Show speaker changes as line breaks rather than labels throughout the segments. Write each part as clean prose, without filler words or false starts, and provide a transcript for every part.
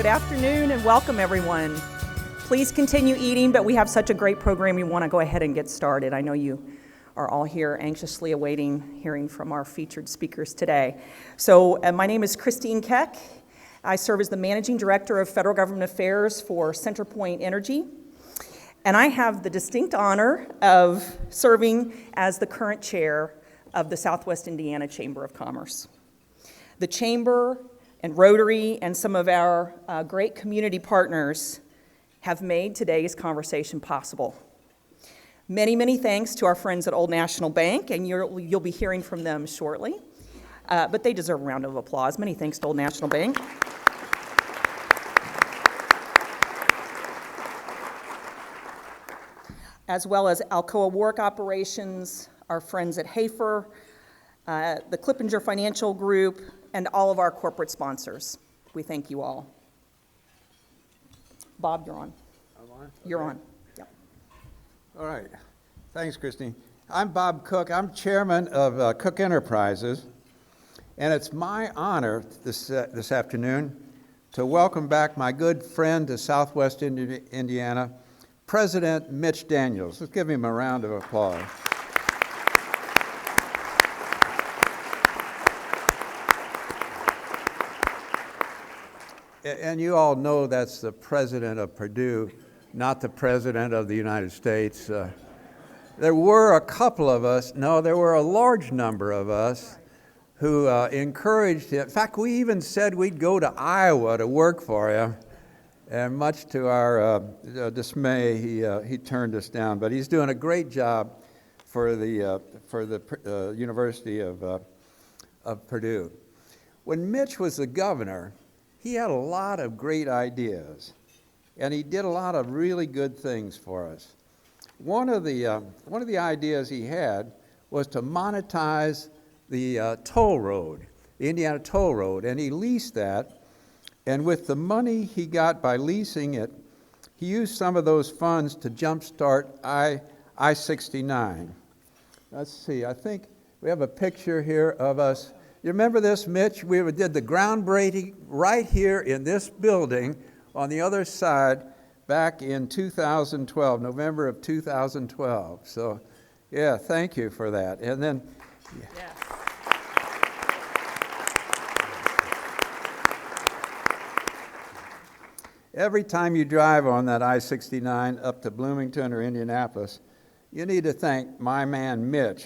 Good afternoon and welcome, everyone. Please continue eating, but we have such a great program, we want to go ahead and get started. I know you are all here anxiously awaiting hearing from our featured speakers today. So my name is Christine Keck. I serve as the Managing Director of Federal Government Affairs for CenterPoint Energy. And I have the distinct honor of serving as the current chair of the Southwest Indiana Chamber of Commerce. The Chamber and Rotary and some of our great community partners have made today's conversation possible. Many, many thanks to our friends at Old National Bank, and you'll be hearing from them shortly. But they deserve a round of applause. Many thanks to Old National Bank. As well as Alcoa Work Operations, our friends at Hafer, the Clippinger Financial Group, and all of our corporate sponsors. We thank you all. Bob, you're on.
I'm on?
You're
Okay.
on. Yep.
All right. Thanks, Christine. I'm Bob Cook. I'm chairman of Cook Enterprises, and it's my honor this afternoon to welcome back my good friend to Southwest Indiana, President Mitch Daniels. Let's give him a round of applause. And you all know that's the president of Purdue, not the president of the United States. There were a couple of us, there were a large number of us who encouraged him. In fact, we even said we'd go to Iowa to work for him. And much to our dismay, he turned us down. But he's doing a great job for the University of Purdue. When Mitch was the governor, he had a lot of great ideas, and he did a lot of really good things for us. One of the ideas he had was to monetize the toll road, the Indiana toll road, and he leased that. And with the money he got by leasing it, he used some of those funds to jumpstart I-69. Let's see, I think we have a picture here of us. You remember this, Mitch? We did the groundbreaking right here in this building on the other side back in 2012, November of 2012. So, yeah, thank you for that. And then,
Yes.
every time you drive on that I-69 up to Bloomington or Indianapolis, you need to thank my man, Mitch.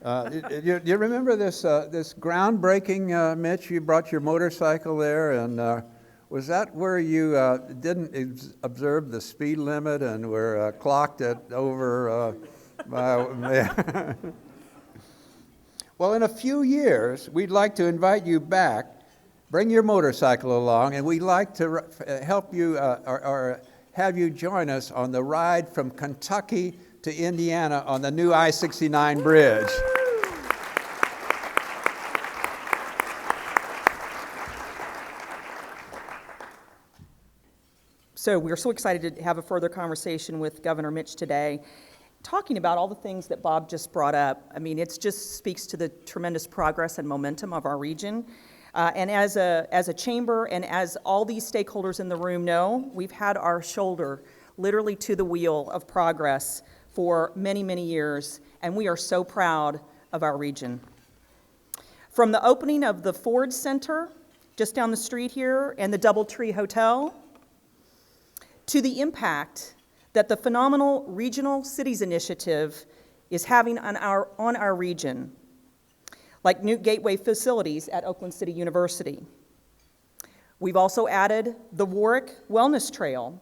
You remember this groundbreaking, Mitch? You brought your motorcycle there, and was that where you didn't observe the speed limit and were clocked at over? Well, in a few years, we'd like to invite you back. Bring your motorcycle along, and we'd like to help you or have you join us on the ride from Kentucky to Indiana on the new I-69 bridge.
So we're so excited to have a further conversation with Governor Mitch today, talking about all the things that Bob just brought up. I mean, it just speaks to the tremendous progress and momentum of our region. And as a chamber and as all these stakeholders in the room know, we've had our shoulder literally to the wheel of progress for many, many years, and we are so proud of our region. From the opening of the Ford Center, just down the street here, and the DoubleTree Hotel, to the impact that the phenomenal Regional Cities Initiative is having on our region, like new gateway facilities at Oakland City University. We've also added the Warwick Wellness Trail,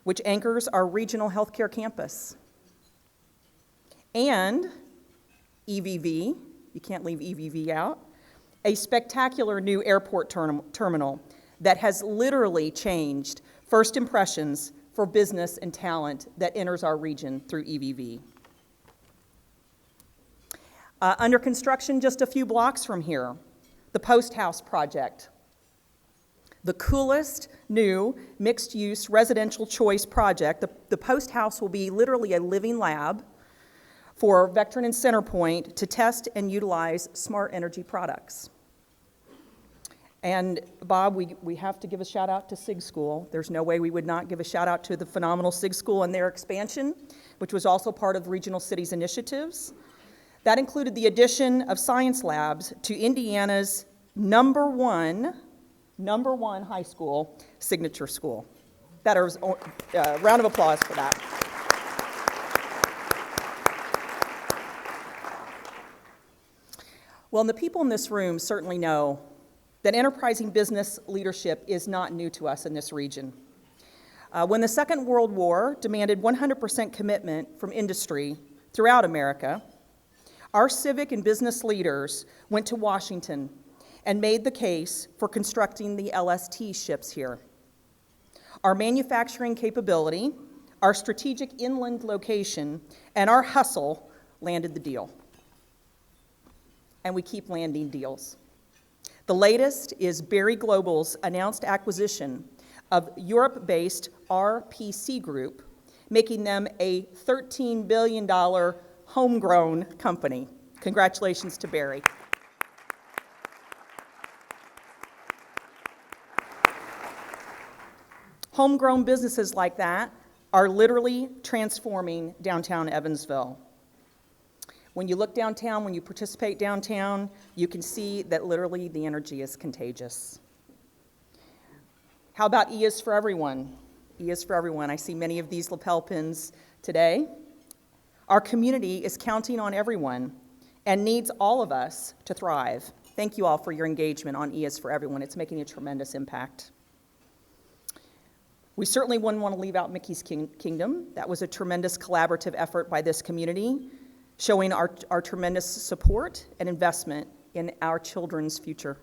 which anchors our regional healthcare campus. And EVV, you can't leave EVV out, a spectacular new airport terminal that has literally changed first impressions for business and talent that enters our region through EVV. Under construction just a few blocks from here, the Post House project. The coolest new mixed-use residential choice project. The Post House will be literally a living lab for Vectren and CenterPoint to test and utilize smart energy products. And Bob, we have to give a shout out to SIG School. There's no way we would not give a shout out to the phenomenal SIG School and their expansion, which was also part of Regional Cities initiatives. That included the addition of science labs to Indiana's number one high school, Signature School. That is a round of applause for that. Well, and the people in this room certainly know that enterprising business leadership is not new to us in this region. When the Second World War demanded 100% commitment from industry throughout America, our civic and business leaders went to Washington and made the case for constructing the LST ships here. Our manufacturing capability, our strategic inland location, and our hustle landed the deal. And we keep landing deals. The latest is Berry Global's announced acquisition of Europe-based RPC Group, making them a $13 billion homegrown company. Congratulations to Berry. Homegrown businesses like that are literally transforming downtown Evansville. When you look downtown, when you participate downtown, you can see that literally the energy is contagious. How about E is for everyone? E is for everyone. I see many of these lapel pins today. Our community is counting on everyone and needs all of us to thrive. Thank you all for your engagement on E is for everyone. It's making a tremendous impact. We certainly wouldn't want to leave out Mickey's Kingdom. That was a tremendous collaborative effort by this community, showing our tremendous support and investment in our children's future.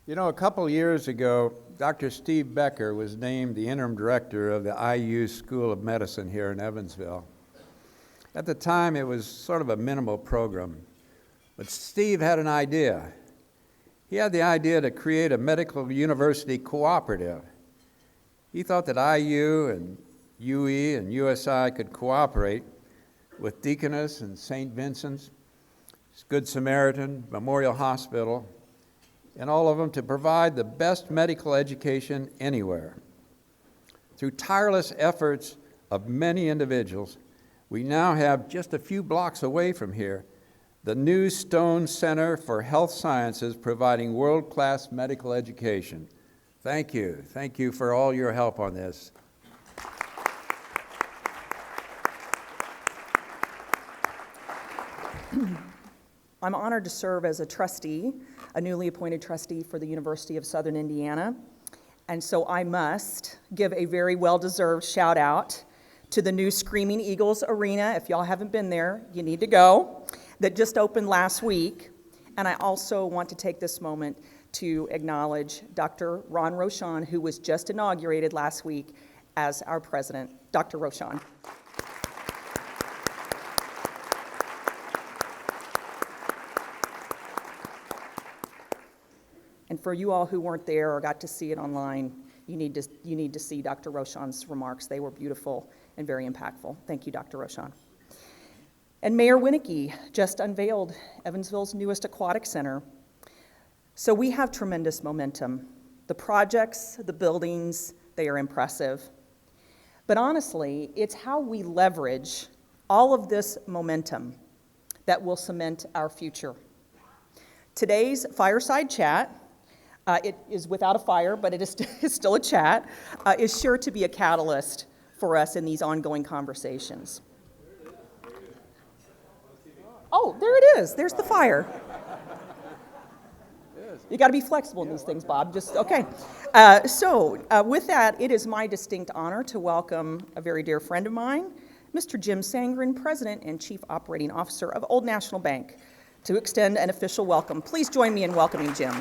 You know, a couple years ago, Dr. Steve Becker was named the interim director of the IU School of Medicine here in Evansville. At the time, it was sort of a minimal program, but Steve had an idea. He had the idea to create a medical university cooperative. He thought that IU and UE and USI could cooperate with Deaconess and St. Vincent's, Good Samaritan, Memorial Hospital, and all of them to provide the best medical education anywhere. Through tireless efforts of many individuals, we now have just a few blocks away from here the new Stone Center for Health Sciences providing world-class medical education. Thank you. Thank you for all your help on this.
I'm honored to serve as a trustee, a newly appointed trustee for the University of Southern Indiana. And so I must give a very well-deserved shout out to the new Screaming Eagles Arena. If y'all haven't been there, you need to go. That just opened last week. And I also want to take this moment to acknowledge Dr. Ron Rochon, who was just inaugurated last week as our president. Dr. Rochon. And for you all who weren't there or got to see it online, you need to see Dr. Rochon's remarks. They were beautiful and very impactful. Thank you, Dr. Rochon. And Mayor Winicky just unveiled Evansville's newest aquatic center. So we have tremendous momentum. The projects, the buildings, they are impressive. But honestly, it's how we leverage all of this momentum that will cement our future. Today's fireside chat, it is without a fire, but it is still a chat, is sure to be a catalyst for us in these ongoing conversations. Oh, there it is. There's the fire. You got to be flexible in these things, Bob. Just okay. With that, it is my distinct honor to welcome a very dear friend of mine, Mr. Jim Sangren, President and Chief Operating Officer of Old National Bank, to extend an official welcome. Please join me in welcoming Jim.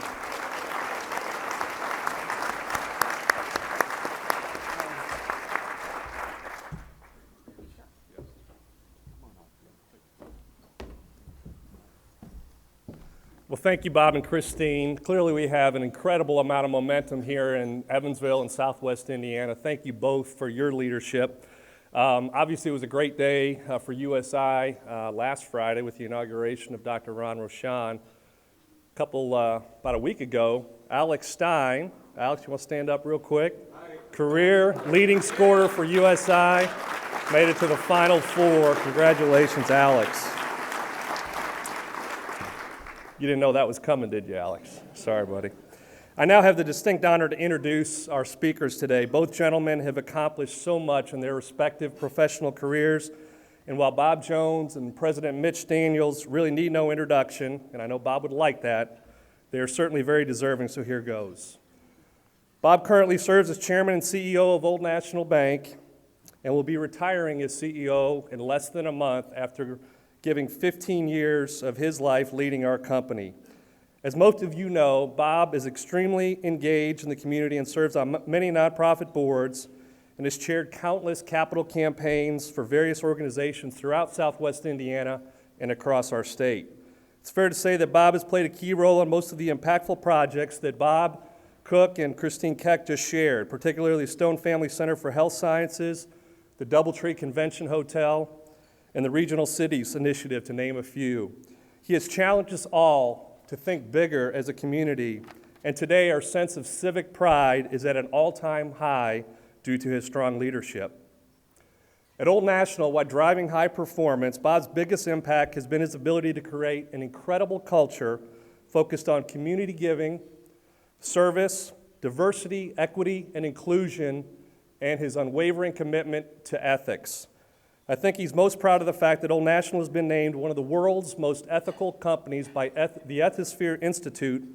Well, thank you, Bob and Christine. Clearly, we have an incredible amount of momentum here in Evansville and Southwest Indiana. Thank you both for your leadership. Obviously, it was a great day for USI last Friday with the inauguration of Dr. Ron Rochon. About a week ago, Alex Stein, Alex, you want to stand up real quick? Career leading scorer for USI, made it to the Final Four. Congratulations, Alex. You didn't know that was coming, did you, Alex? Sorry, buddy. I now have the distinct honor to introduce our speakers today. Both gentlemen have accomplished so much in their respective professional careers, and while Bob Jones and President Mitch Daniels really need no introduction, and I know Bob would like that, they are certainly very deserving, so here goes. Bob currently serves as chairman and CEO of Old National Bank and will be retiring as CEO in less than a month after giving 15 years of his life leading our company. As most of you know, Bob is extremely engaged in the community and serves on many nonprofit boards and has chaired countless capital campaigns for various organizations throughout Southwest Indiana and across our state. It's fair to say that Bob has played a key role in most of the impactful projects that Bob Cook and Christine Keck just shared, particularly Stone Family Center for Health Sciences, the Doubletree Convention Hotel, and the Regional Cities Initiative, to name a few. He has challenged us all to think bigger as a community, and today our sense of civic pride is at an all-time high due to his strong leadership. At Old National, while driving high performance, Bob's biggest impact has been his ability to create an incredible culture focused on community giving, service, diversity, equity, and inclusion, and his unwavering commitment to ethics. I think he's most proud of the fact that Old National has been named one of the world's most ethical companies by the Ethisphere Institute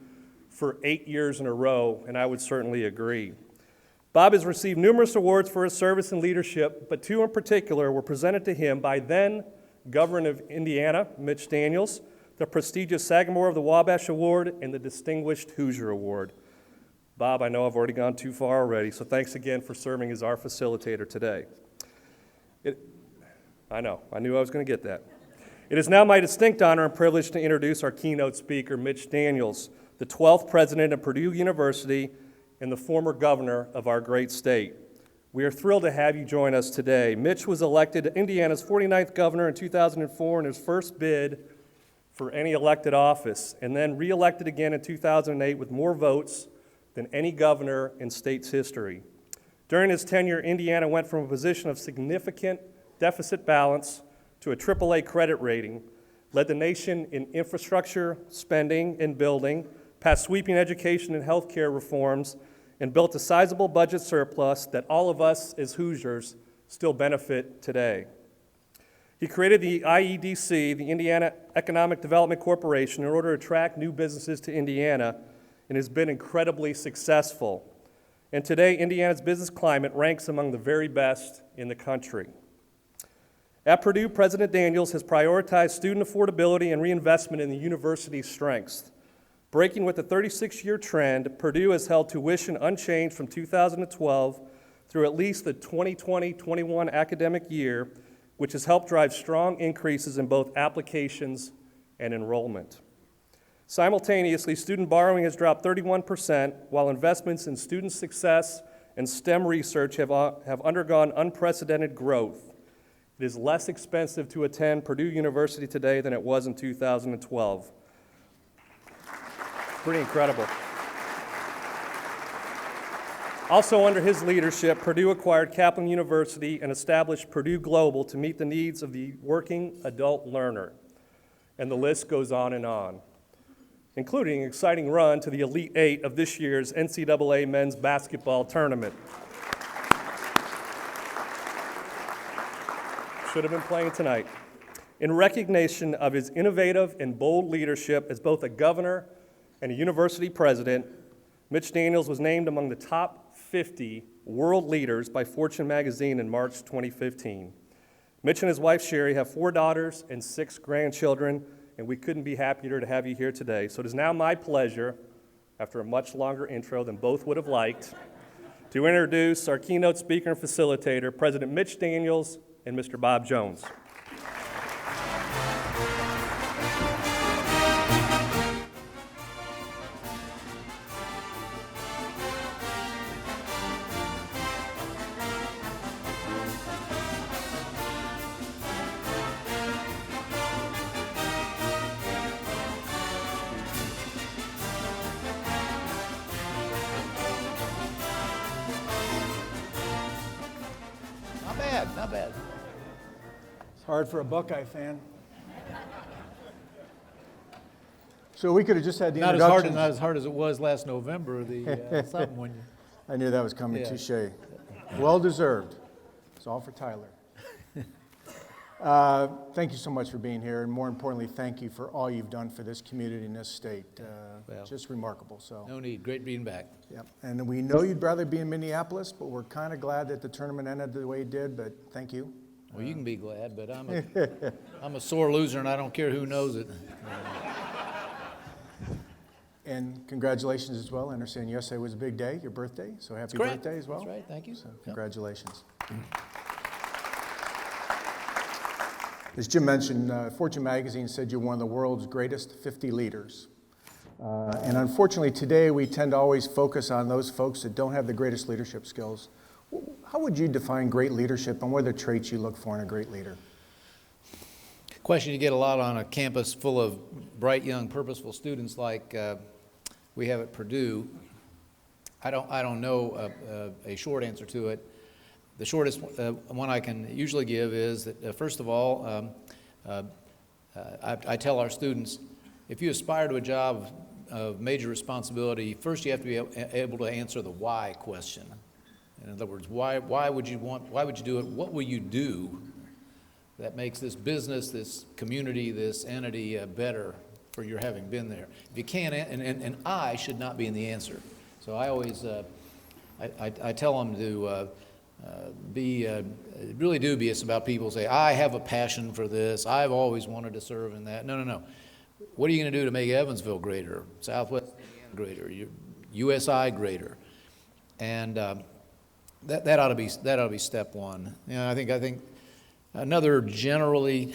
for 8 years in a row, and I would certainly agree. Bob has received numerous awards for his service and leadership, but two in particular were presented to him by then Governor of Indiana, Mitch Daniels, the prestigious Sagamore of the Wabash Award, and the Distinguished Hoosier Award. Bob, I know I've already gone too far already, so thanks again for serving as our facilitator today. I know, I knew I was going to get that. It is now my distinct honor and privilege to introduce our keynote speaker, Mitch Daniels, the 12th president of Purdue University and the former governor of our great state. We are thrilled to have you join us today. Mitch was elected Indiana's 49th governor in 2004 in his first bid for any elected office, and then re-elected again in 2008 with more votes than any governor in state's history. During his tenure, Indiana went from a position of significant deficit balance to a AAA credit rating, led the nation in infrastructure spending and building, passed sweeping education and health care reforms, and built a sizable budget surplus that all of us as Hoosiers still benefit today. He created the IEDC, the Indiana Economic Development Corporation, in order to attract new businesses to Indiana, and has been incredibly successful. And today, Indiana's business climate ranks among the very best in the country. At Purdue, President Daniels has prioritized student affordability and reinvestment in the university's strengths. Breaking with the 36-year trend, Purdue has held tuition unchanged from 2012 through at least the 2020-21 academic year, which has helped drive strong increases in both applications and enrollment. Simultaneously, student borrowing has dropped 31%, while investments in student success and STEM research have undergone unprecedented growth. It is less expensive to attend Purdue University today than it was in 2012. Pretty incredible. Also under his leadership, Purdue acquired Kaplan University and established Purdue Global to meet the needs of the working adult learner. And the list goes on, including an exciting run to the Elite Eight of this year's NCAA men's basketball tournament. Should have been playing tonight. In recognition of his innovative and bold leadership as both a governor and a university president, Mitch Daniels was named among the top 50 world leaders by Fortune magazine in March 2015. Mitch and his wife Sherry have 4 daughters and 6 grandchildren, and we couldn't be happier to have you here today. So it is now my pleasure, after a much longer intro than both would have liked, to introduce our keynote speaker and facilitator, President Mitch Daniels and Mr. Bob Jones.
bad, not bad.
It's hard for a Buckeye fan. So we could have just had the introductions.
Not as hard as it was last November, the something when you...
I knew that was coming.
Yeah.
Touche. Well deserved. It's all for Tyler. Thank you so much for being here, and more importantly, thank you for all you've done for this community and this state.
Well,
Just remarkable. So.
No need. Great being back.
Yep. And we know you'd rather be in Minneapolis, but we're kind of glad that the tournament ended the way it did. But thank you.
Well, you can be glad, but I'm a sore loser, and I don't care who knows it.
And congratulations as well. I understand yesterday was a big day, your birthday. So happy
Correct.
birthday as well.
That's right. Thank you.
So congratulations. As Jim mentioned, Fortune magazine said you're one of the world's greatest 50 leaders. And unfortunately today we tend to always focus on those folks that don't have the greatest leadership skills. How would you define great leadership, and what are the traits you look for in a great leader?
Question you get a lot on a campus full of bright, young, purposeful students like we have at Purdue. I don't know a short answer to it. The shortest one I can usually give is that, first of all, I tell our students, if you aspire to a job of major responsibility, first you have to be able to answer the why question. In other words, why would you do it? What will you do that makes this business, this community, this entity better for your having been there? If you can't, and I should not be in the answer. So I always, I tell them to be really dubious about people who say, I have a passion for this, I've always wanted to serve in that. No. What are you going to do to make Evansville greater, Southwest greater, USI greater? And that ought to be step one. You know, I think another generally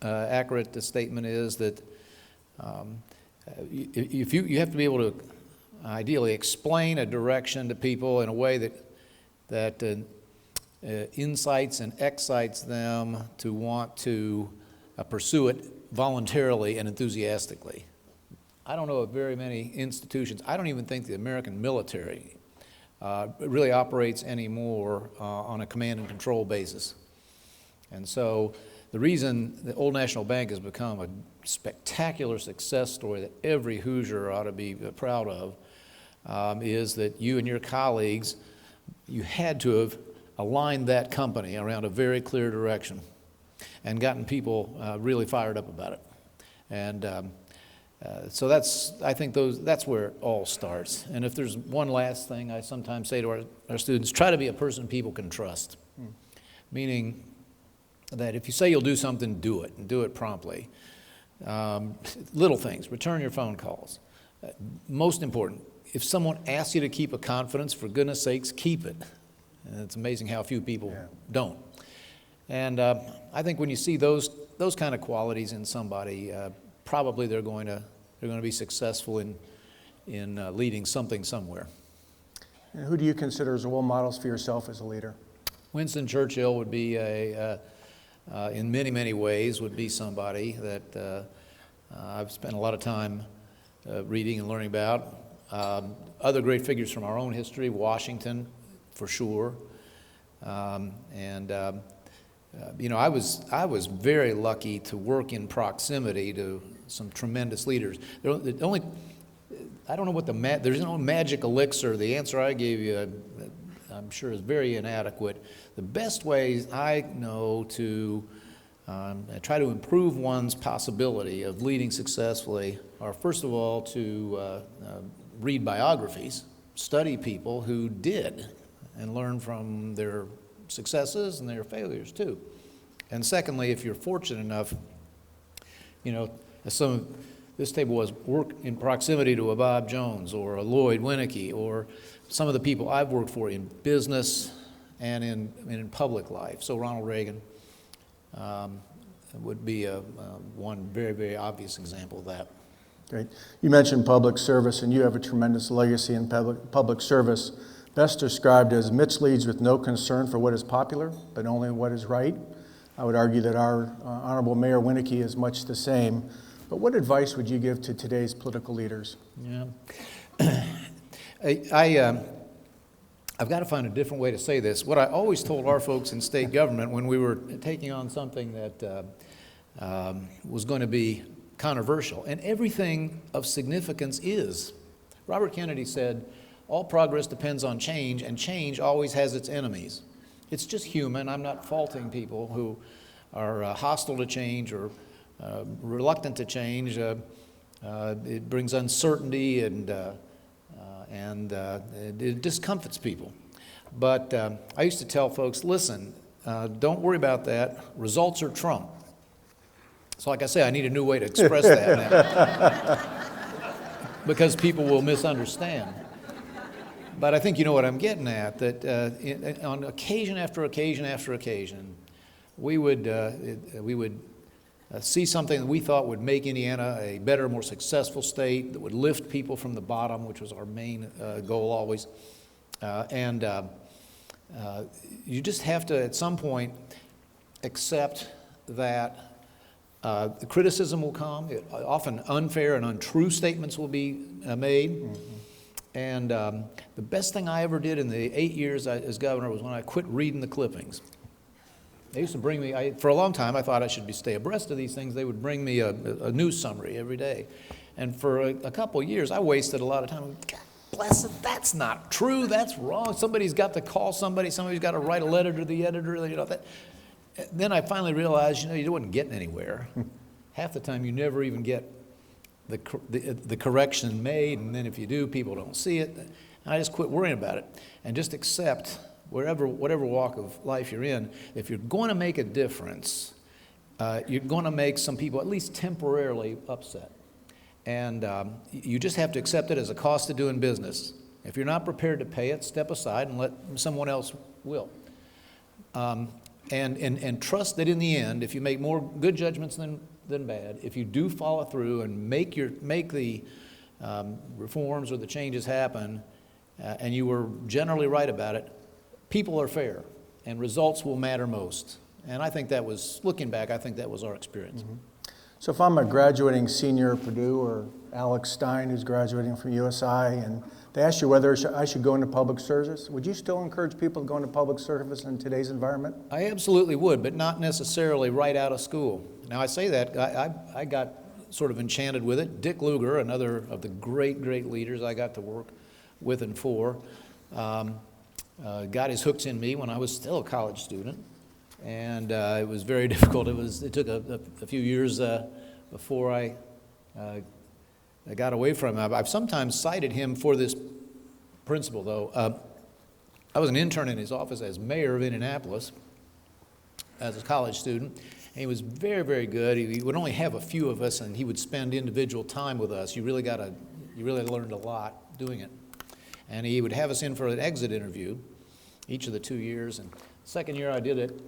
accurate statement is that if you have to be able to ideally explain a direction to people in a way that incites and excites them to want to pursue it voluntarily and enthusiastically. I don't know of very many institutions. I don't even think the American military really operates anymore on a command and control basis. And so the reason the Old National Bank has become a spectacular success story that every Hoosier ought to be proud of is that you and your colleagues, you had to have aligned that company around a very clear direction and gotten people really fired up about it. And so I think that's where it all starts. And if there's one last thing I sometimes say to our students, try to be a person people can trust. Meaning that if you say you'll do something, do it, and do it promptly. Little things, return your phone calls. Most important, if someone asks you to keep a confidence, for goodness sakes, keep it. And it's amazing how few people don't. And I think when you see those kind of qualities in somebody, probably they're going to be successful in leading something somewhere.
And who do you consider as role models for yourself as a leader?
Winston Churchill would be in many, many ways, would be somebody that I've spent a lot of time reading and learning about. Other great figures from our own history, Washington, for sure. You know, I was very lucky to work in proximity to some tremendous leaders. I don't know what there's no magic elixir. The answer I gave you, I'm sure, is very inadequate. The best ways I know to try to improve one's possibility of leading successfully are, first of all, to read biographies, study people who did, and learn from their successes and their failures too. And secondly, if you're fortunate enough, you know, this table was work in proximity to a Bob Jones or a Lloyd Winnicke or some of the people I've worked for in business and in public life. So Ronald Reagan would be one very, very obvious example of that.
Great. You mentioned public service, and you have a tremendous legacy in public service, best described as Mitch leads with no concern for what is popular, but only what is right. I would argue that our Honorable Mayor Winnicke is much the same. But what advice would you give to today's political leaders?
Yeah. I've got to find a different way to say this. What I always told our folks in state government when we were taking on something that was going to be controversial, and everything of significance is. Robert Kennedy said, all progress depends on change, and change always has its enemies. It's just human. I'm not faulting people who are hostile to change or reluctant to change. It brings uncertainty and it discomforts people. But I used to tell folks, listen, don't worry about that. Results are Trump. So like I say, I need a new way to express that now because people will misunderstand. But I think you know what I'm getting at, that on occasion after occasion after occasion, we would see something that we thought would make Indiana a better, more successful state, that would lift people from the bottom, which was our main goal always. You just have to, at some point, accept that the criticism will come. Often unfair and untrue statements will be made. Mm-hmm. And the best thing I ever did in the 8 years as governor was when I quit reading the clippings. They used to bring me, for a long time I thought I should stay abreast of these things. They would bring me a news summary every day. And for a couple of years I wasted a lot of time. God bless it, that's not true, that's wrong. Somebody's got to call somebody's got to write a letter to the editor. You know, then I finally realized, you wasn't getting anywhere. Half the time you never even get the correction made, and then if you do, people don't see it. And I just quit worrying about it and just accept whatever walk of life you're in. If you're going to make a difference, you're going to make some people at least temporarily upset. And you just have to accept it as a cost of doing business. If you're not prepared to pay it, step aside and let someone else will. And trust that in the end, if you make more good judgments than bad, if you do follow through and make the reforms or the changes happen, and you were generally right about it, people are fair, and results will matter most. And I think that was, looking back, I think that was our experience.
Mm-hmm. So if I'm a graduating senior at Purdue, or Alex Stein who's graduating from USI, and they ask you whether I should go into public service, would you still encourage people to go into public service in today's environment?
I absolutely would, but not necessarily right out of school. Now I say that, I got sort of enchanted with it. Dick Lugar, another of the great leaders I got to work with and for, got his hooks in me when I was still a college student. And it was very difficult. It took a few years before I got away from him. I've sometimes cited him for this principle, though. I was an intern in his office as mayor of Indianapolis as a college student. And he was very good. He would only have a few of us, and he would spend individual time with us. You really learned a lot doing it. And he would have us in for an exit interview each of the 2 years. And second year I did it,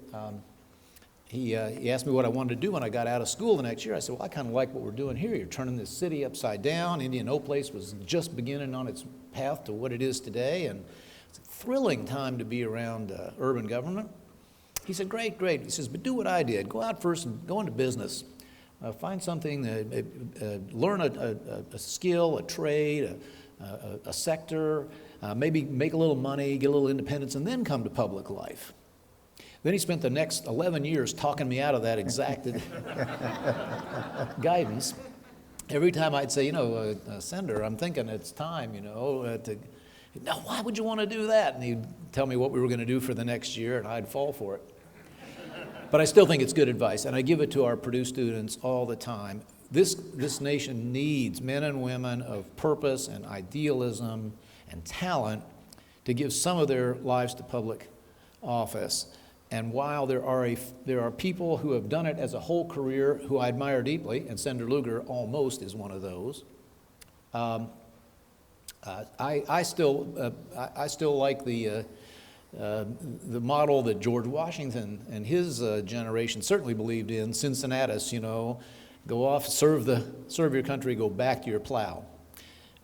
he asked me what I wanted to do when I got out of school the next year. I said, well, I kind of like what we're doing here. You're turning this city upside down. Indianapolis was just beginning on its path to what it is today, and it's a thrilling time to be around urban government. He said, great. He says, but do what I did. Go out first and go into business. Find something, learn a skill, a trade, a sector, maybe make a little money, get a little independence, and then come to public life. Then he spent the next 11 years talking me out of that exacted guidance. Every time I'd say, Senator, I'm thinking it's time, no, why would you want to do that? And he'd tell me what we were going to do for the next year, and I'd fall for it. But I still think it's good advice, and I give it to our Purdue students all the time. This nation needs men and women of purpose and idealism and talent to give some of their lives to public office. And while there are people who have done it as a whole career who I admire deeply, and Senator Lugar almost is one of those, I still like the model that George Washington and his generation certainly believed in. Cincinnatus, go off, serve your country, go back to your plow.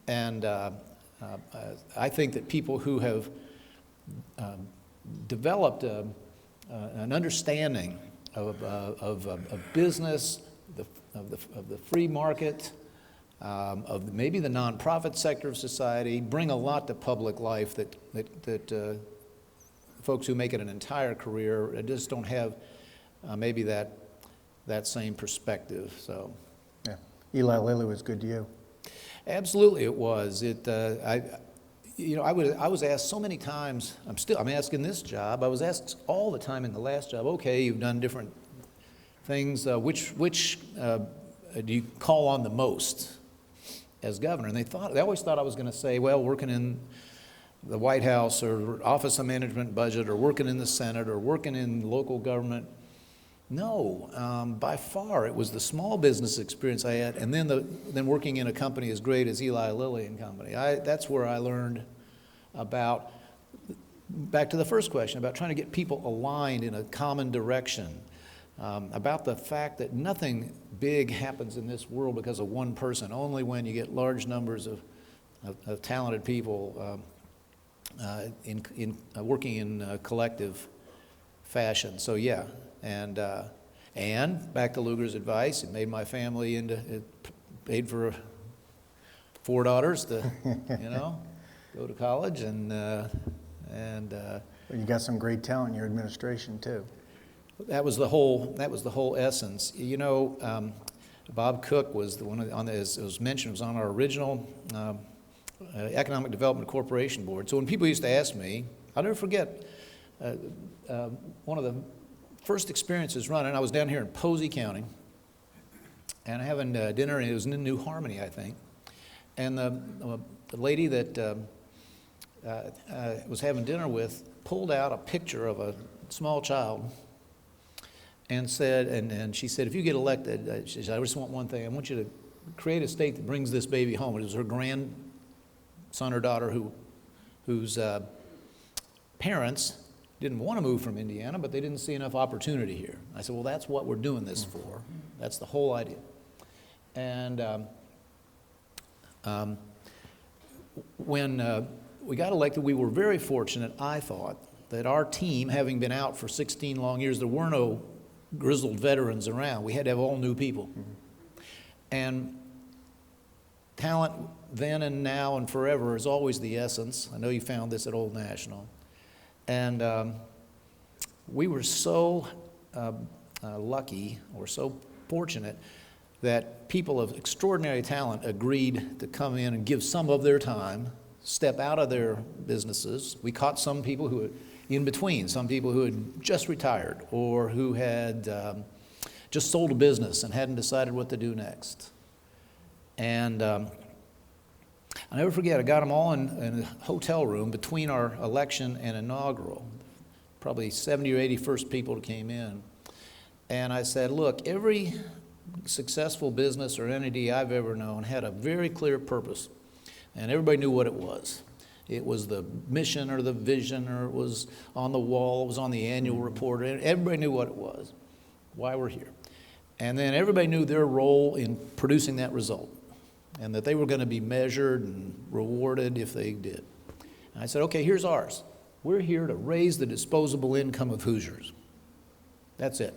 And I think that people who have developed an understanding of business, of the free market, of maybe the nonprofit sector of society, bring a lot to public life that folks who make it an entire career just don't have maybe that same perspective. So,
Yeah. Eli Lilly was good to you.
absolutely, it was. I was asked so many times. I'm asking this job. I was asked all the time in the last job. Okay, you've done different things. Which do you call on the most as governor? And they always thought I was going to say, well, working in the White House or Office of Management Budget or working in the Senate or working in local government. No, by far it was the small business experience I had, and then working in a company as great as Eli Lilly and Company. That's where I learned about, back to the first question, about trying to get people aligned in a common direction, about the fact that nothing big happens in this world because of one person, only when you get large numbers of talented people working in collective fashion. So yeah. And back to Lugar's advice, it made my family it paid for 4 daughters to, go to college, and
You got some great talent in your administration too.
that was the whole essence. Bob Cook was the one as it was mentioned, was on our original Economic Development Corporation board. So when people used to ask me, I'll never forget one of the first experiences running. I was down here in Posey County, and having dinner, and it was in New Harmony, I think. And the lady that was having dinner with pulled out a picture of a small child and said, and she said, if you get elected, she said, I just want one thing. I want you to create a state that brings this baby home. It was her grandson or daughter whose parents didn't want to move from Indiana, but they didn't see enough opportunity here. I said, well, that's what we're doing this for. That's the whole idea. And when we got elected, we were very fortunate, I thought, that our team, having been out for 16 long years, there were no grizzled veterans around. We had to have all new people. And talent then and now and forever is always the essence. I know you found this at Old National. And we were so lucky or so fortunate that people of extraordinary talent agreed to come in and give some of their time, step out of their businesses. We caught some people who were in between, some people who had just retired or who had just sold a business and hadn't decided what to do next. And I'll never forget, I got them all in a hotel room between our election and inaugural, probably 70 or 80 first people that came in. And I said, look, every successful business or entity I've ever known had a very clear purpose, and everybody knew what it was. It was the mission or the vision, or it was on the wall, it was on the annual report. Everybody knew what it was, why we're here. And then everybody knew their role in producing that result, and that they were going to be measured and rewarded if they did. And I said, okay, here's ours. We're here to raise the disposable income of Hoosiers. That's it.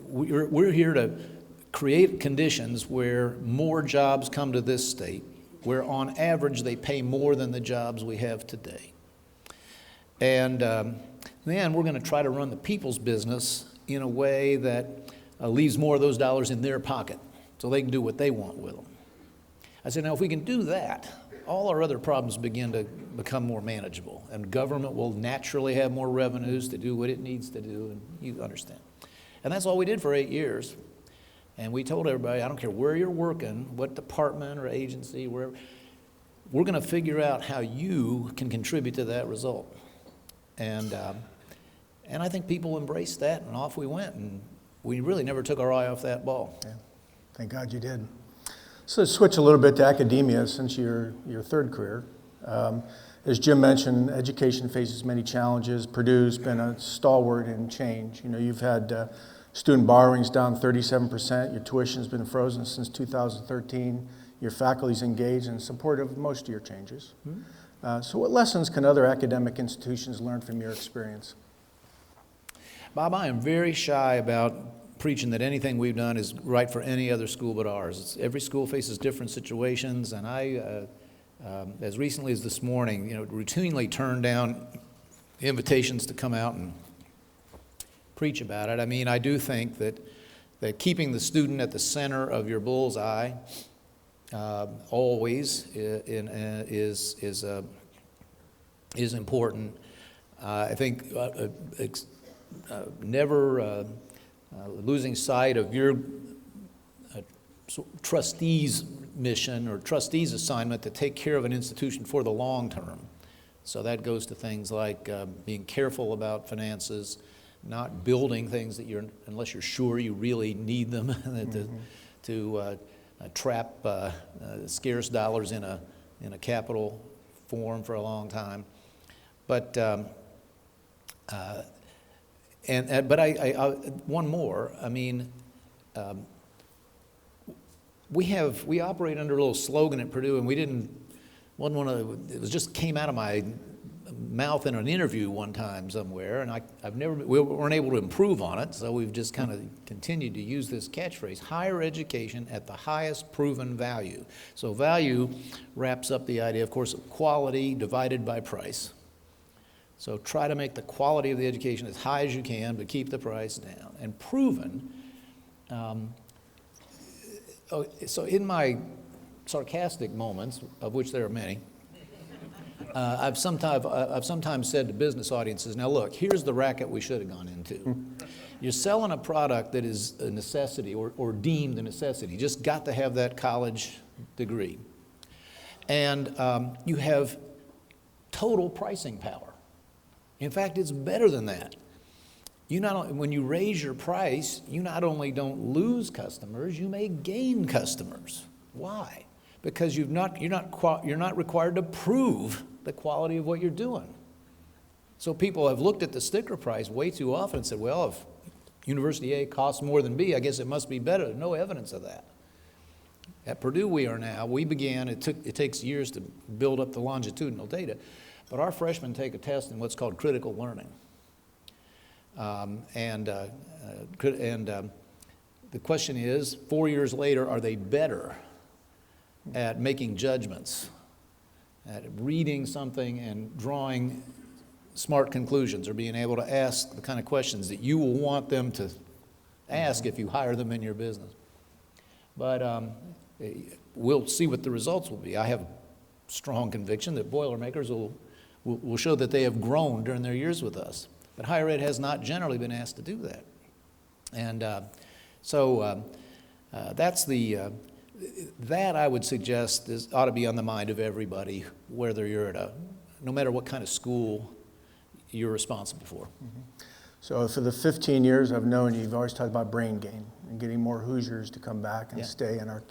We're here to create conditions where more jobs come to this state, where on average they pay more than the jobs we have today. And then we're going to try to run the people's business in a way that leaves more of those dollars in their pocket so they can do what they want with them. I said, now if we can do that, all our other problems begin to become more manageable, and government will naturally have more revenues to do what it needs to do, and you understand. And that's all we did for 8 years. And we told everybody, I don't care where you're working, what department or agency, wherever, we're going to figure out how you can contribute to that result. And I think people embraced that, and off we went, and we really never took our eye off that ball.
Yeah. Thank God you did. So let's switch a little bit to academia, since your third career. As Jim mentioned, education faces many challenges. Purdue's been a stalwart in change. You've had student borrowings down 37%. Your tuition's been frozen since 2013. Your faculty's engaged and supportive of most of your changes. Mm-hmm. So what lessons can other academic institutions learn from your experience?
Bob, I am very shy about preaching that anything we've done is right for any other school but ours. Every school faces different situations, and I, as recently as this morning, routinely turn down invitations to come out and preach about it. I mean, I do think that keeping the student at the center of your bullseye always is important. I think never losing sight of your trustee's mission or trustee's assignment to take care of an institution for the long term. So that goes to things like being careful about finances, not building things that unless you're sure you really need them, to trap scarce dollars in a capital form for a long time. But one more. I mean, we operate under a little slogan at Purdue, and it just came out of my mouth in an interview one time somewhere, and we weren't able to improve on it, so we've just kind of continued to use this catchphrase: higher education at the highest proven value. So value wraps up the idea, of course, of quality divided by price. So try to make the quality of the education as high as you can, but keep the price down. And proven, so in my sarcastic moments, of which there are many, I've sometimes said to business audiences, now look, here's the racket we should have gone into. You're selling a product that is a necessity or deemed a necessity. You just got to have that college degree. And you have total pricing power. In fact, it's better than that. When you raise your price, you not only don't lose customers, you may gain customers. Why? Because you're not required to prove the quality of what you're doing. So people have looked at the sticker price way too often and said, well, if University A costs more than B, I guess it must be better. There's no evidence of that. At Purdue we began, it takes years to build up the longitudinal data, but our freshmen take a test in what's called critical learning. The question is, 4 years later, are they better at making judgments, at reading something and drawing smart conclusions, or being able to ask the kind of questions that you will want them to ask if you hire them in your business? But we'll see what the results will be. I have strong conviction that Boilermakers will show that they have grown during their years with us. But higher ed has not generally been asked to do that. And that's that I would suggest ought to be on the mind of everybody, whether you're no matter what kind of school you're responsible for.
Mm-hmm. So for the 15 years I've known you, you've always talked about brain gain and getting more Hoosiers to come back and stay in our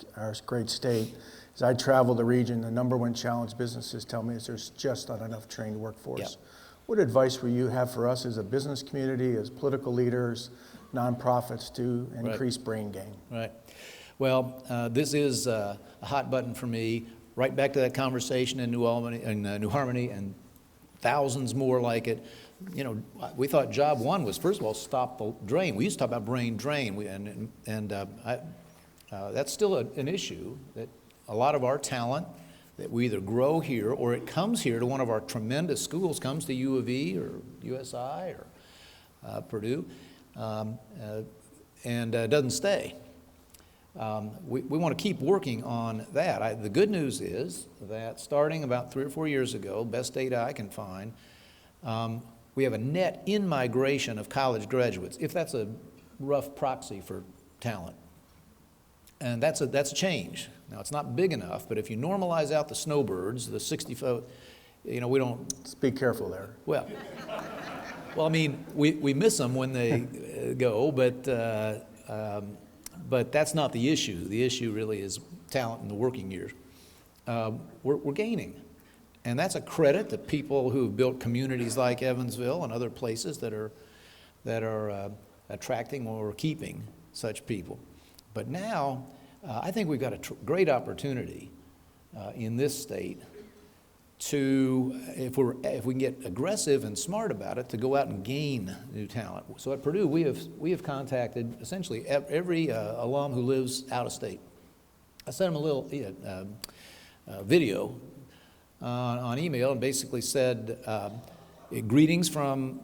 great state. As I travel the region, the number one challenge businesses tell me is there's just not enough trained workforce.
Yeah.
What advice will you have for us as a business community, as political leaders, nonprofits to increase brain gain?
Right. Well, this is a hot button for me. Right back to that conversation in New Harmony, and thousands more like it. We thought job one was, first of all, stop the drain. We used to talk about brain drain, that's still an issue, that a lot of our talent that we either grow here or it comes here to one of our tremendous schools, comes to U of E or USI or Purdue, and doesn't stay. We want to keep working on that. The good news is that starting about 3 or 4 years ago, best data I can find, we have a net in-migration of college graduates, if that's a rough proxy for talent. And that's a change. Now, it's not big enough, but if you normalize out the snowbirds, the 65, we don't...
Let's be careful there.
Well, I mean, we miss them when they go, but that's not the issue. The issue really is talent in the working years. We're gaining. And that's a credit to people who've built communities like Evansville and other places that are attracting or keeping such people. But now, I think we've got a great opportunity in this state to, if we can get aggressive and smart about it, to go out and gain new talent. So at Purdue, we have contacted essentially every alum who lives out of state. I sent them a little video on email and basically said, greetings from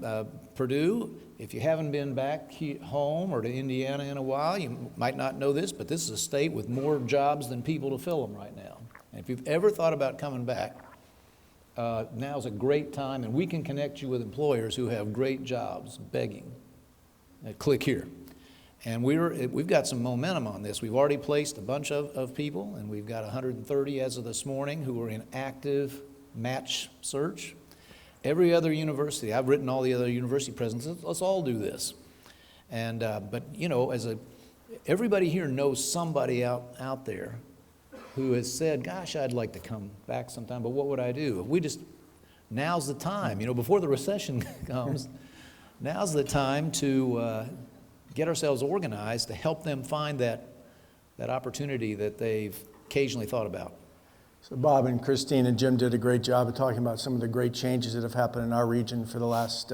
Purdue. If you haven't been back home or to Indiana in a while, you might not know this, but this is a state with more jobs than people to fill them right now. And if you've ever thought about coming back, now's a great time, and we can connect you with employers who have great jobs begging. Click here. And we've got some momentum on this. We've already placed a bunch of people, and we've got 130 as of this morning who are in active match search. Every other university, I've written all the other university presidents, let's all do this. And, but you know, everybody here knows somebody out there who has said, gosh, I'd like to come back sometime, but what would I do? Now's the time, you know, before the recession comes, now's the time to get ourselves organized to help them find that opportunity that they've occasionally thought about.
So Bob and Christine and Jim did a great job of talking about some of the great changes that have happened in our region for the last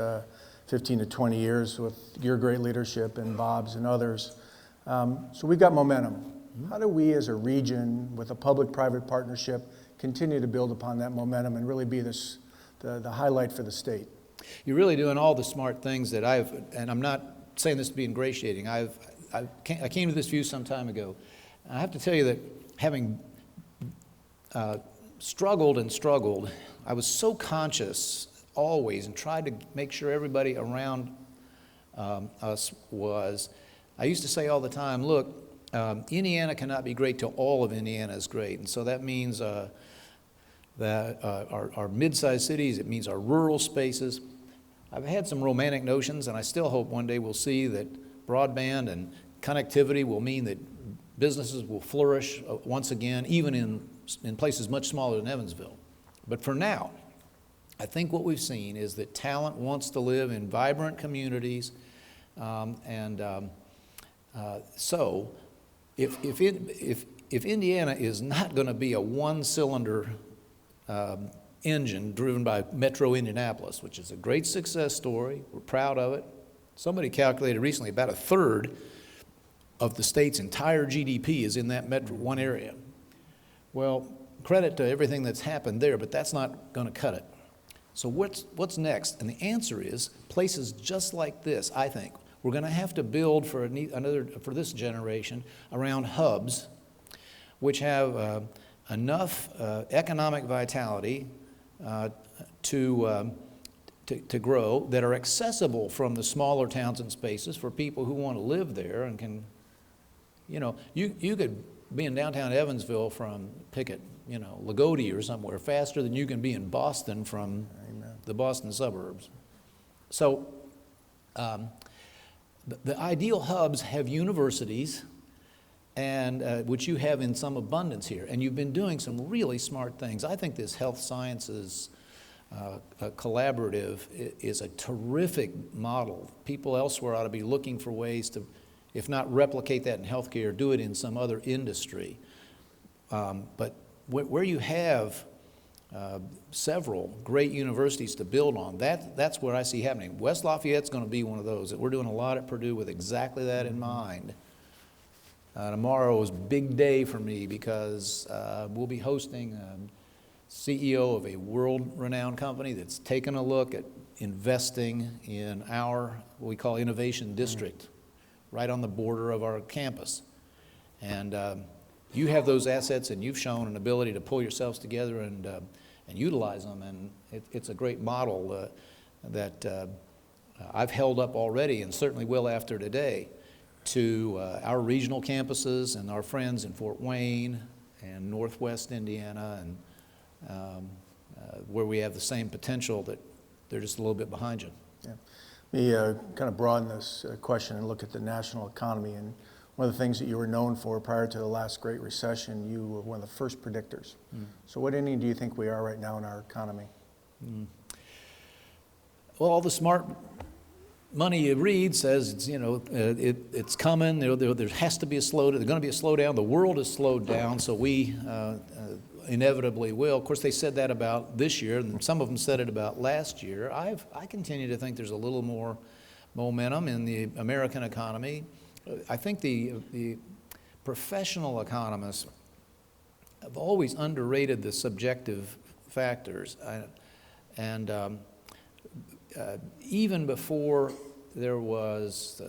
15 to 20 years with your great leadership and Bob's and others. So we've got momentum. How do we as a region with a public-private partnership continue to build upon that momentum and really be the highlight for the state?
You're really doing all the smart things that and I'm not saying this to be ingratiating, I came to this view some time ago. I have to tell you that having struggled, I was so conscious always and tried to make sure everybody around us was. I used to say all the time, look, Indiana cannot be great till all of Indiana is great. And so that means that our mid-sized cities, it means our rural spaces. I've had some romantic notions, and I still hope one day we'll see that broadband and connectivity will mean that businesses will flourish once again, even in places much smaller than Evansville. But for now, I think what we've seen is that talent wants to live in vibrant communities, so if Indiana is not going to be a one-cylinder engine driven by Metro Indianapolis, which is a great success story, we're proud of it. Somebody calculated recently about a third of the state's entire GDP is in that metro one area. Well, credit to everything that's happened there, but that's not going to cut it. So what's next? And the answer is places just like this, I think. We're going to have to build for this generation around hubs which have enough economic vitality to grow, that are accessible from the smaller towns and spaces for people who want to live there and can, you know, you could be in downtown Evansville from, pick it, you know, Lagodi or somewhere faster than you can be in Boston from the Boston suburbs. So the ideal hubs have universities, and which you have in some abundance here, and you've been doing some really smart things. I think this health sciences collaborative is a terrific model. People elsewhere ought to be looking for ways to, if not replicate that in healthcare, do it in some other industry. But where you have several great universities to build on, that's where I see happening. West Lafayette's going to be one of those. We're doing a lot at Purdue with exactly that in mind. Tomorrow is a big day for me because we'll be hosting CEO of a world-renowned company that's taken a look at investing in our, what we call innovation district, right on the border of our campus. And you have those assets, and you've shown an ability to pull yourselves together and utilize them, and it's a great model that I've held up already and certainly will after today to our regional campuses and our friends in Fort Wayne and Northwest Indiana, and where we have the same potential, that they're just a little bit behind you.
Yeah. Let me kind of broaden this question and look at the national economy. And one of the things that you were known for prior to the last Great Recession, you were one of the first predictors. So what inning do you think we are right now in our economy?
Well, all the smart money you read says it's, you know, it's coming. There has to be a slowdown. There's going to be a slowdown. The world has slowed down, so we inevitably will. Of course, they said that about this year, and some of them said it about last year. I continue to think there's a little more momentum in the American economy. I think the professional economists have always underrated the subjective factors. Even before there was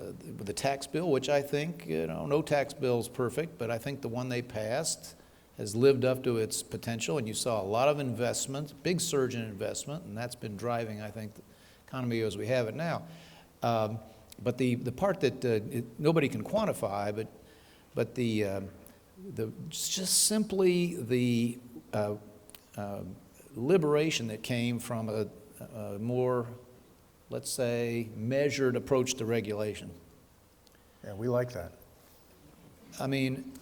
the tax bill, which I think, no tax bill is perfect, but I think the one they passed has lived up to its potential, and you saw a lot of investment, big surge in investment, and that's been driving, I think, the economy as we have it now. But the part that nobody can quantify, but just simply the liberation that came from a more, let's say, measured approach to regulation.
Yeah, we like that.
I mean,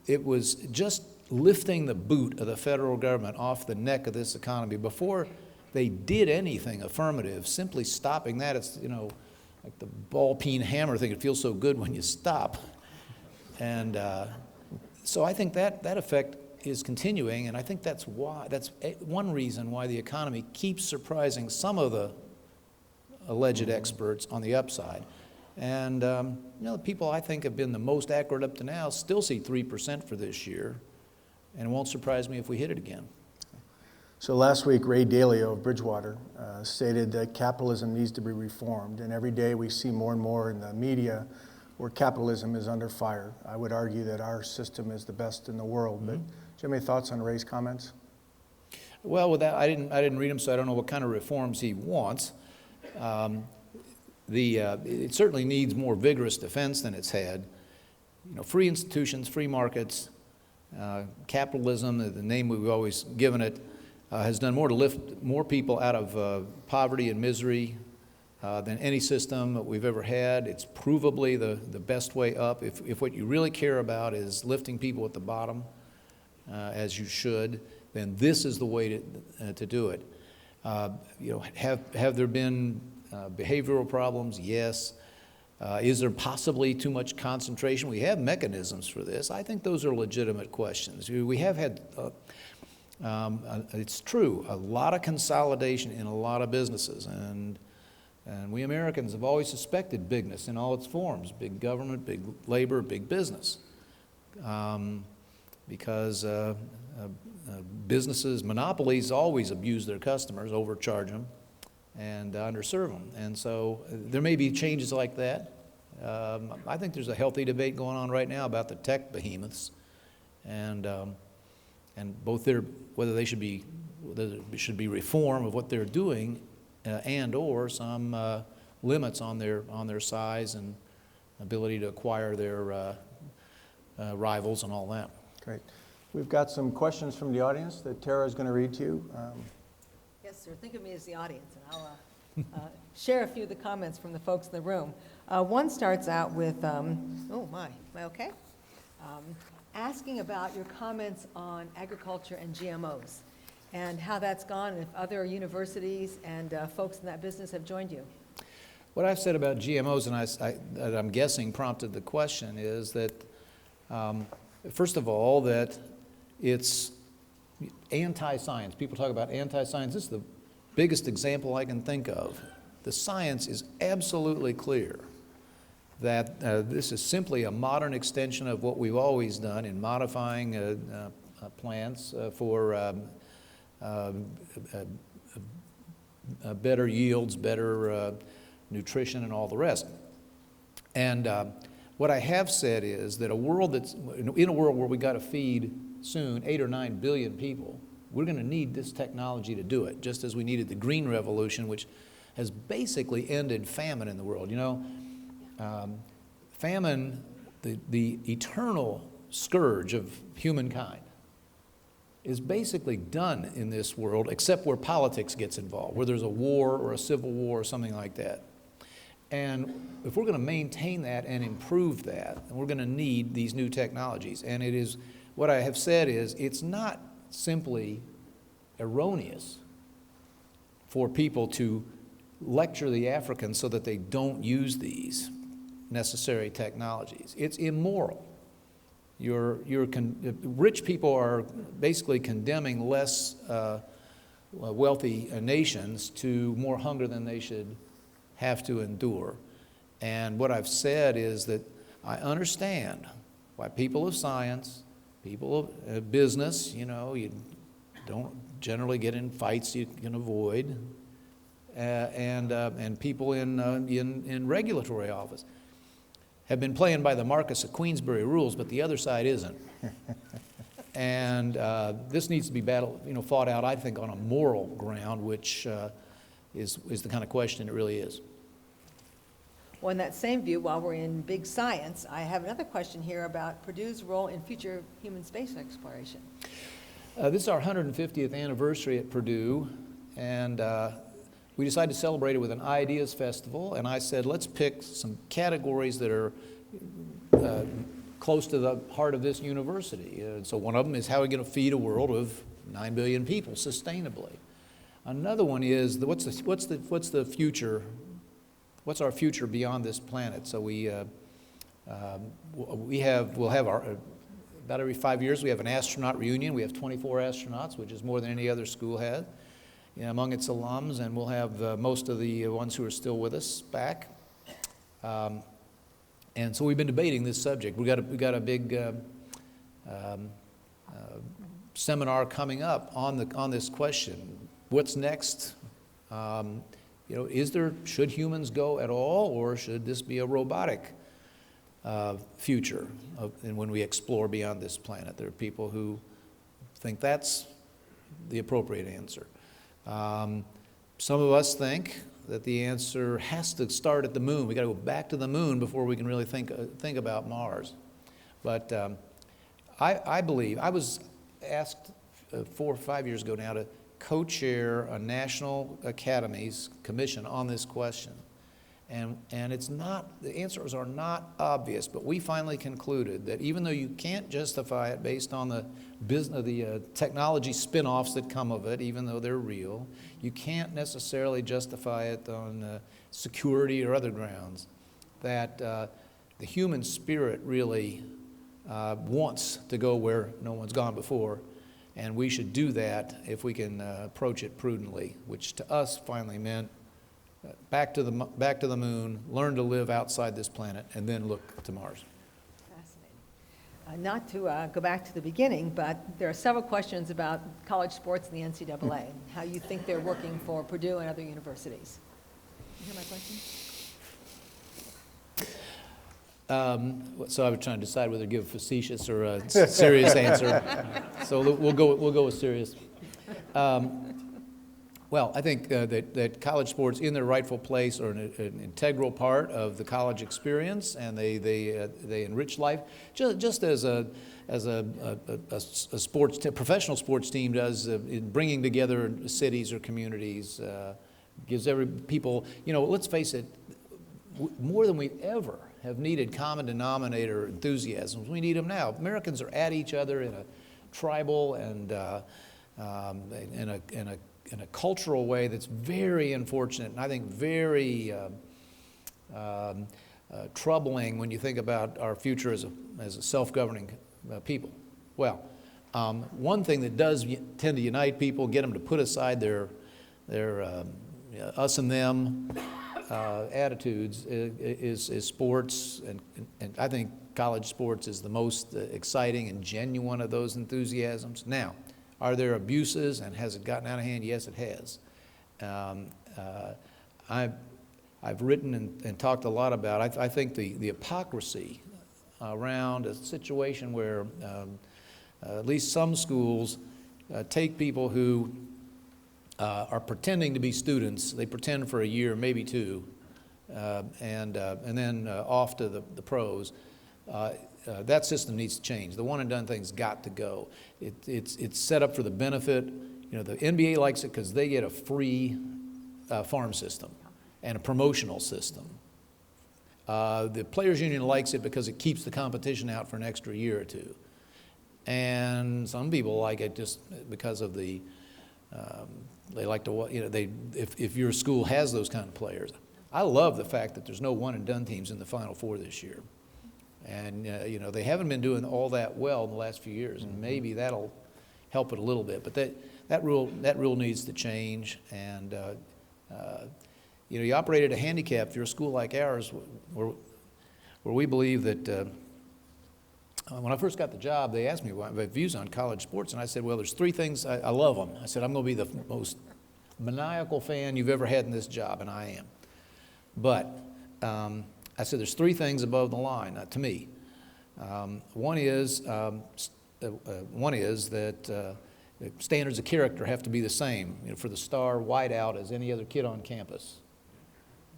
it was just lifting the boot of the federal government off the neck of this economy before they did anything affirmative. Simply stopping that, it's, like the ball-peen hammer thing. It feels so good when you stop. And so I think that effect is continuing, and I think that's one reason why the economy keeps surprising some of the alleged experts on the upside. And the people I think have been the most accurate up to now still see 3% for this year, and it won't surprise me if we hit it again.
So last week, Ray Dalio of Bridgewater stated that capitalism needs to be reformed, and every day we see more and more in the media where capitalism is under fire. I would argue that our system is the best in the world, but do you have any thoughts on Ray's comments?
Well, with that, I didn't read them, so I don't know what kind of reforms he wants. It certainly needs more vigorous defense than it's had. Free institutions, free markets, capitalism, the name we've always given it, has done more to lift more people out of poverty and misery than any system that we've ever had. It's provably the best way up. If what you really care about is lifting people at the bottom, as you should, then this is the way to do it. Have there been behavioral problems? Yes. Is there possibly too much concentration? We have mechanisms for this. I think those are legitimate questions. We have had, it's true, a lot of consolidation in a lot of businesses, and we Americans have always suspected bigness in all its forms: big government, big labor, big business, because businesses, monopolies always abuse their customers, overcharge them, and underserve them. And so there may be changes like that. I think there's a healthy debate going on right now about the tech behemoths, and both whether there should be reform of what they're doing, and/or some limits on their size and ability to acquire their rivals and all that.
Great. We've got some questions from the audience that Tara is going to read to you.
Yes, sir. Think of me as the audience, and I'll share a few of the comments from the folks in the room. One starts out with, oh my, am I okay? Asking about your comments on agriculture and GMOs and how that's gone, and if other universities and folks in that business have joined you.
What I've said about GMOs, and that I'm guessing prompted the question, is that, first of all, that it's anti-science. People talk about anti-science. This is the biggest example I can think of. The science is absolutely clear that this is simply a modern extension of what we've always done in modifying plants for better yields, better nutrition, and all the rest. And what I have said is that in a world where we got to feed soon 8 or 9 billion people, we're going to need this technology to do it, just as we needed the Green Revolution, which has basically ended famine in the world. Famine, the eternal scourge of humankind, is basically done in this world, except where politics gets involved, where there's a war or a civil war or something like that. And if we're going to maintain that and improve that, we're going to need these new technologies. And it is, what I have said is, it's not simply erroneous for people to lecture the Africans so that they don't use these necessary technologies. It's immoral rich people are basically condemning less wealthy nations to more hunger than they should have to endure. And what I've said is that I understand why people of science, people of business, you don't generally get in fights you can avoid, and people in regulatory office have been playing by the Marquess of Queensberry rules, but the other side isn't. And this needs to be fought out, I think, on a moral ground, which is the kind of question it really is.
Well, in that same view, while we're in big science, I have another question here about Purdue's role in future human space exploration.
This is our 150th anniversary at Purdue, and we decided to celebrate it with an Ideas Festival, and I said, let's pick some categories that are close to the heart of this university. So one of them is how are we going to feed a world of 9 billion people sustainably? Another one is what's the future? What's our future beyond this planet? So we'll have our about every 5 years we have an astronaut reunion. We have 24 astronauts, which is more than any other school has among its alums, and we'll have most of the ones who are still with us back. And so we've been debating this subject. We got a big seminar coming up on this question. What's next? Should humans go at all, or should this be a robotic future and when we explore beyond this planet? There are people who think that's the appropriate answer. Some of us think that the answer has to start at the moon. We got to go back to the moon before we can really think about Mars. But I believe I was asked 4 or 5 years ago now to co-chair a National Academy's commission on this question. And it's not, the answers are not obvious, but we finally concluded that even though you can't justify it based on the business, the technology spin-offs that come of it, even though they're real, you can't necessarily justify it on security or other grounds, that the human spirit really wants to go where no one's gone before, and we should do that if we can approach it prudently, which to us finally meant back to the moon, learn to live outside this planet, and then look to Mars.
Fascinating. Not to go back to the beginning, but there are several questions about college sports and the NCAA, and how you think they're working for Purdue and other universities. You hear my question?
So I was trying to decide whether to give a facetious or a serious answer. So we'll go with serious. Well, I think that college sports, in their rightful place, are an integral part of the college experience, and they enrich life, just as a professional sports team does in bringing together cities or communities. Gives every people, let's face it, more than we ever have needed common denominator enthusiasms. We need them now. Americans are at each other in a tribal and in a cultural way that's very unfortunate, and I think very troubling when you think about our future as a self-governing people. Well, one thing that does tend to unite people, get them to put aside their us and them attitudes, is sports, and I think college sports is the most exciting and genuine of those enthusiasms. Now, are there abuses, and has it gotten out of hand? Yes, it has. I've written and talked a lot about, I think the hypocrisy around a situation where at least some schools take people who are pretending to be students. They pretend for a year, maybe two, and then off to the pros. That system needs to change. The one-and-done thing's got to go. It's set up for the benefit. The NBA likes it because they get a free farm system and a promotional system. The Players Union likes it because it keeps the competition out for an extra year or two. And some people like it just because of the they like to, if your school has those kind of players. I love the fact that there's no one-and-done teams in the Final Four this year. And, you know, they haven't been doing all that well in the last few years, and maybe that'll help it a little bit. But that rule needs to change. And, you know, you operate at a handicap. If you're a school like ours, where we believe that when I first got the job, they asked me what my views on college sports, and I said, well, there's three things. I love them. I said, I'm going to be the most maniacal fan you've ever had in this job, and I am. But I said, there's three things above the line to me. One is that standards of character have to be the same, you know, for the star wideout as any other kid on campus.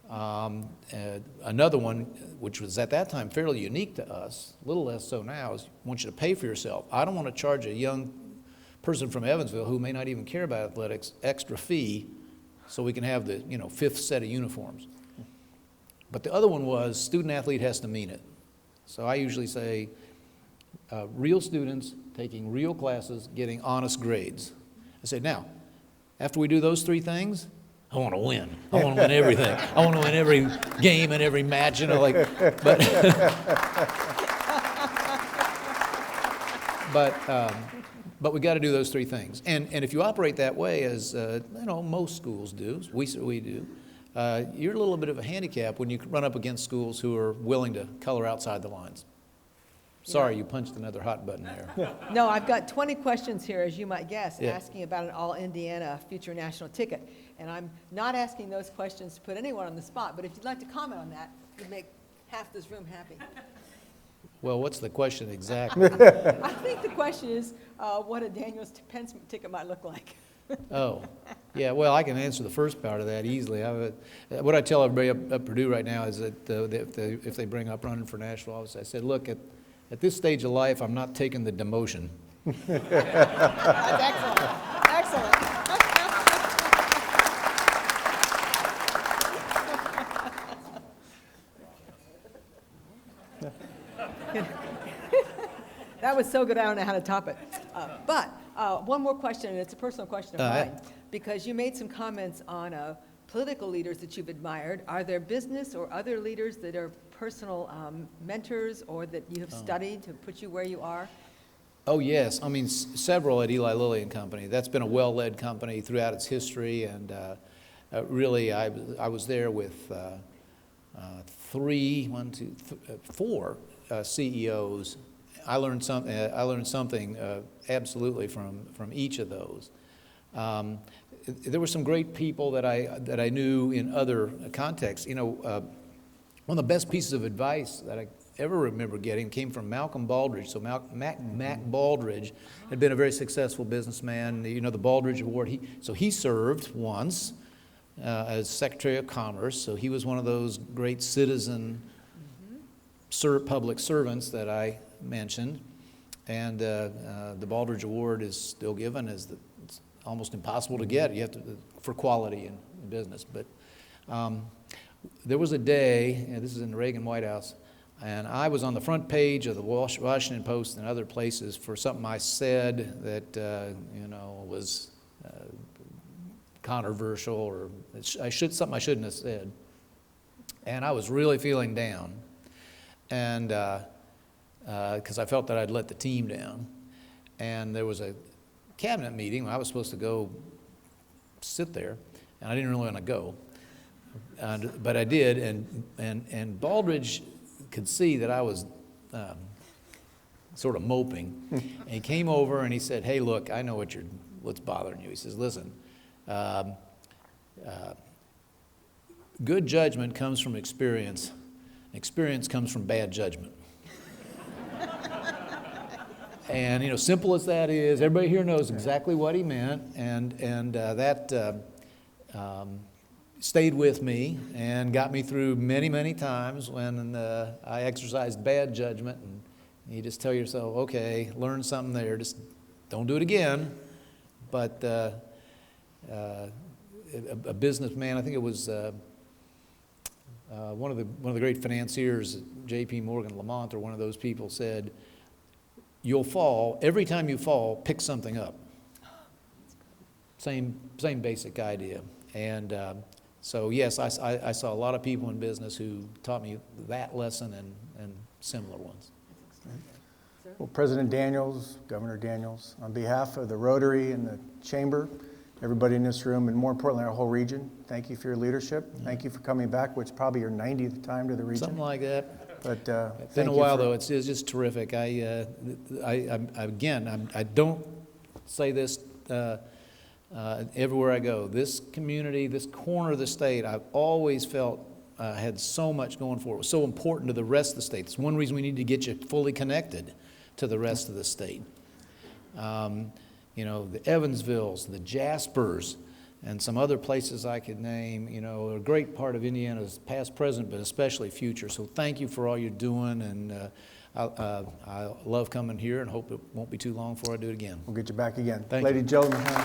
Another one, which was at that time fairly unique to us, a little less so now, is I want you to pay for yourself. I don't want to charge a young person from Evansville who may not even care about athletics extra fee so we can have the, you know, fifth set of uniforms. But the other one was student athlete has to mean it. So I usually say real students taking real classes, getting honest grades. I said, now, after we do those three things, I want to win. I want to win everything. I want to win every game and every match, you know, like, but we got to do those three things. And if you operate that way, as you know, most schools do, we do, you're a little bit of a handicap when you run up against schools who are willing to color outside the lines. Sorry, you punched another hot button there.
No, I've got 20 questions here, as you might guess, asking about an all-Indiana future national ticket. And I'm not asking those questions to put anyone on the spot, but if you'd like to comment on that, you'd make half this room happy.
Well, what's the question exactly?
I think the question is what a Daniels Pence ticket might look like.
Oh, yeah, well, I can answer the first part of that easily. What I tell everybody up Purdue right now is that if they bring up running for national office, I said, look, at this stage of life, I'm not taking the demotion.
That's excellent. Excellent. That was so good, I don't know how to top it. But one more question, and it's a personal question of mine, because you made some comments on political leaders that you've admired. Are there business or other leaders that are personal mentors or that you have studied to put you where you are?
Oh, yes. I mean, several at Eli Lilly and Company. That's been a well-led company throughout its history, and really, I was there with four CEOs. I learned something absolutely from each of those. There were some great people that I knew in other contexts. You know, one of the best pieces of advice that I ever remember getting came from Malcolm Baldrige. So Mac Baldrige had been a very successful businessman. You know, the Baldrige Award. He served once as Secretary of Commerce. So he was one of those great citizen public servants that I mentioned. And the Baldrige Award is still given as it's almost impossible to get. You have to for quality in business. But there was a day, and this is in the Reagan White House, and I was on the front page of the Washington Post and other places for something I said that you know, was controversial or something I shouldn't have said. And I was really feeling down, and because I felt that I'd let the team down. And there was a cabinet meeting. I was supposed to go sit there, and I didn't really want to go. But I did, and Baldrige could see that I was sort of moping. And he came over and he said, "Hey, look, I know what's bothering you." He says, "Listen, good judgment comes from experience. Experience comes from bad judgment." And you know, simple as that is, everybody here knows exactly what he meant, and that stayed with me and got me through many times when I exercised bad judgment. And you just tell yourself, okay, learn something there, just don't do it again. But a businessman, I think it was one of the great financiers, J.P. Morgan Lamont, or one of those people, said, "You'll fall. Every time you fall, pick something up." Same basic idea. And so yes, I saw a lot of people in business who taught me that lesson, and similar ones.
Well, President Daniels, Governor Daniels, on behalf of the Rotary and the Chamber, everybody in this room, and more importantly, our whole region, thank you for your leadership. Thank you for coming back, which is probably your 90th time to the region.
Something like that.
But
It's been
thank
a
you
while,
for-
though. It's just terrific. I don't say this everywhere I go. This community, this corner of the state, I've always felt had so much going for it. It was so important to the rest of the state. It's one reason we need to get you fully connected to the rest of the state. You know, the Evansvilles, the Jaspers, and some other places I could name, you know, are a great part of Indiana's past, present, but especially future. So thank you for all you're doing, and I love coming here and hope it won't be too long before I do it again.
We'll get you back again.
Thank
Ladies
you.
and gentlemen.